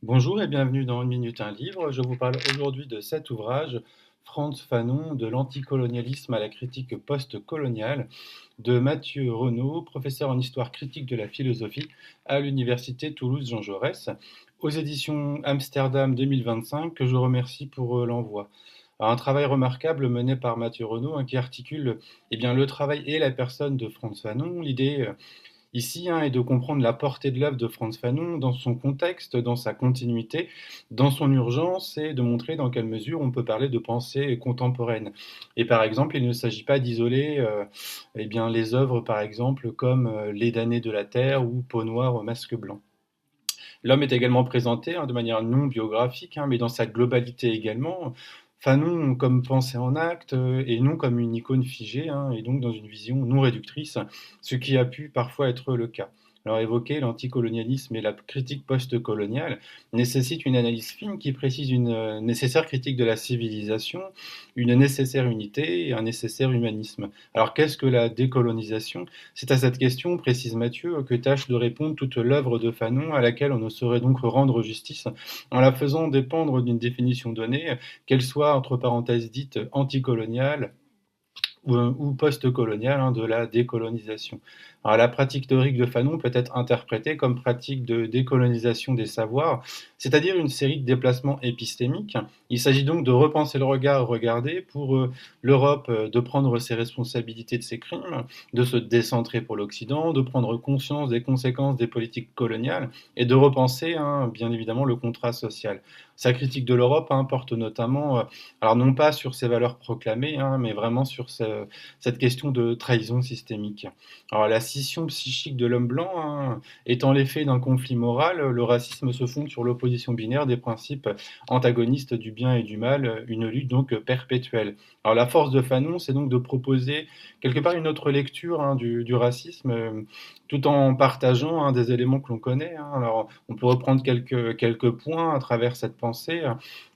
Bonjour et bienvenue dans Une minute un livre. Je vous parle aujourd'hui de cet ouvrage, Frantz Fanon, de l'anticolonialisme à la critique post-coloniale, de Mathieu Renaud, professeur en histoire critique de la philosophie à l'université Toulouse-Jean Jaurès, aux éditions Amsterdam 2025, que je remercie pour l'envoi. Alors, un travail remarquable mené par Mathieu Renaud, qui articule bien, le travail et la personne de Frantz Fanon. L'idée ici, est de comprendre la portée de l'œuvre de Frantz Fanon dans son contexte, dans sa continuité, dans son urgence et de montrer dans quelle mesure on peut parler de pensée contemporaine. Et par exemple, il ne s'agit pas d'isoler les œuvres, par exemple, comme Les damnés de la Terre ou Peau noire au masque blanc. L'homme est également présenté de manière non biographique, mais dans sa globalité également. Fanon comme pensée en acte et non comme une icône figée, et donc dans une vision non réductrice, ce qui a pu parfois être le cas. Alors évoquer l'anticolonialisme et la critique post-coloniale nécessite une analyse fine qui précise une nécessaire critique de la civilisation, une nécessaire unité et un nécessaire humanisme. Alors qu'est-ce que la décolonisation? C'est à cette question, précise Mathieu, que tâche de répondre toute l'œuvre de Fanon, à laquelle on ne saurait donc rendre justice en la faisant dépendre d'une définition donnée, qu'elle soit entre parenthèses dite anticoloniale ou post-coloniale, de la décolonisation. Alors, la pratique théorique de Fanon peut être interprétée comme pratique de décolonisation des savoirs, c'est-à-dire une série de déplacements épistémiques. Il s'agit donc de repenser le regard regardé pour l'Europe, de prendre ses responsabilités de ses crimes, de se décentrer pour l'Occident, de prendre conscience des conséquences des politiques coloniales et de repenser, bien évidemment, le contrat social. Sa critique de l'Europe porte notamment, alors non pas sur ses valeurs proclamées, mais vraiment sur cette question de trahison systémique. Alors la scission psychique de l'homme blanc étant l'effet d'un conflit moral, le racisme se fonde sur l'opposition binaire des principes antagonistes du bien et du mal, une lutte donc perpétuelle. Alors la force de Fanon, c'est donc de proposer quelque part une autre lecture du racisme, tout en partageant des éléments que l'on connaît. Alors on peut reprendre quelques points à travers cette pensée.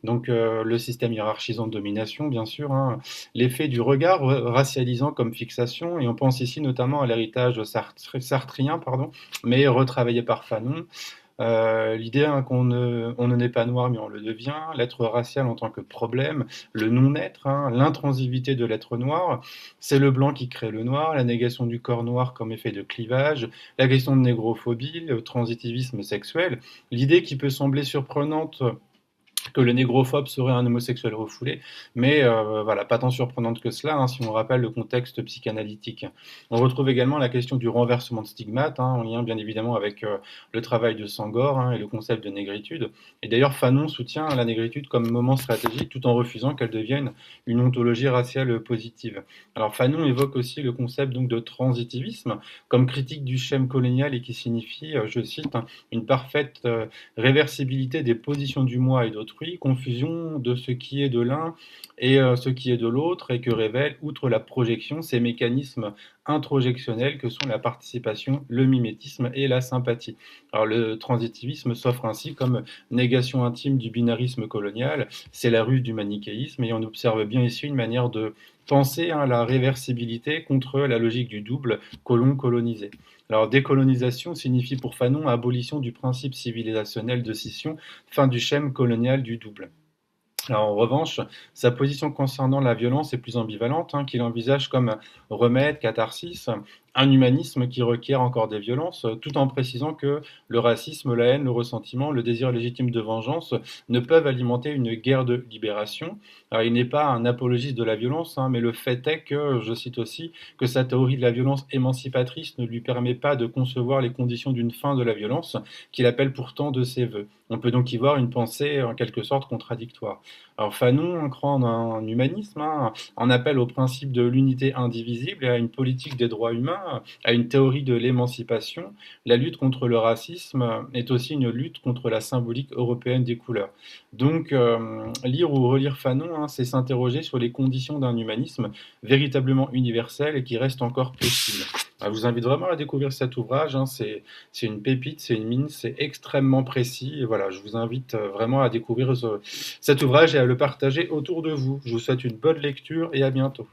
Donc le système hiérarchisant de domination, bien sûr, l'effet du regard racialisant comme fixation, et on pense ici notamment à l'héritage sartrien, pardon, mais retravaillé par Fanon. L'idée on ne naît pas noir mais on le devient, l'être racial en tant que problème, le non-être, l'intransivité de l'être noir, c'est le blanc qui crée le noir, la négation du corps noir comme effet de clivage, la question de négrophobie, le transitivisme sexuel, l'idée qui peut sembler surprenante que le négrophobe serait un homosexuel refoulé, mais voilà, pas tant surprenante que cela, si on rappelle le contexte psychanalytique. On retrouve également la question du renversement de stigmate, en lien bien évidemment avec le travail de Sangor et le concept de négritude. Et d'ailleurs, Fanon soutient la négritude comme moment stratégique tout en refusant qu'elle devienne une ontologie raciale positive. Alors Fanon évoque aussi le concept donc de transitivisme comme critique du schème colonial et qui signifie, je cite, une parfaite réversibilité des positions du moi et d'autrui, confusion de ce qui est de l'un et ce qui est de l'autre, et que révèlent, outre la projection, ces mécanismes introjectionnels que sont la participation, le mimétisme et la sympathie. Alors le transitivisme s'offre ainsi comme négation intime du binarisme colonial, c'est la ruse du manichéisme, et on observe bien ici une manière de penser la réversibilité contre la logique du double colon-colonisé. Alors décolonisation signifie pour Fanon abolition du principe civilisationnel de scission, fin du schème colonial du double. Alors, en revanche, sa position concernant la violence est plus ambivalente, qu'il envisage comme remède, catharsis, un humanisme qui requiert encore des violences, tout en précisant que le racisme, la haine, le ressentiment, le désir légitime de vengeance ne peuvent alimenter une guerre de libération. Alors, il n'est pas un apologiste de la violence, mais le fait est que, je cite aussi, que sa théorie de la violence émancipatrice ne lui permet pas de concevoir les conditions d'une fin de la violence, qu'il appelle pourtant de ses voeux. On peut donc y voir une pensée en quelque sorte contradictoire. Alors Fanon croit en un humanisme, en appelle au principe de l'unité indivisible et à une politique des droits humains, à une théorie de l'émancipation. La lutte contre le racisme est aussi une lutte contre la symbolique européenne des couleurs. Donc lire ou relire Fanon, c'est s'interroger sur les conditions d'un humanisme véritablement universel et qui reste encore possible. Je vous invite vraiment à découvrir cet ouvrage, c'est une pépite, c'est une mine, c'est extrêmement précis. Et voilà, je vous invite vraiment à découvrir cet ouvrage et à le partager autour de vous. Je vous souhaite une bonne lecture et à bientôt.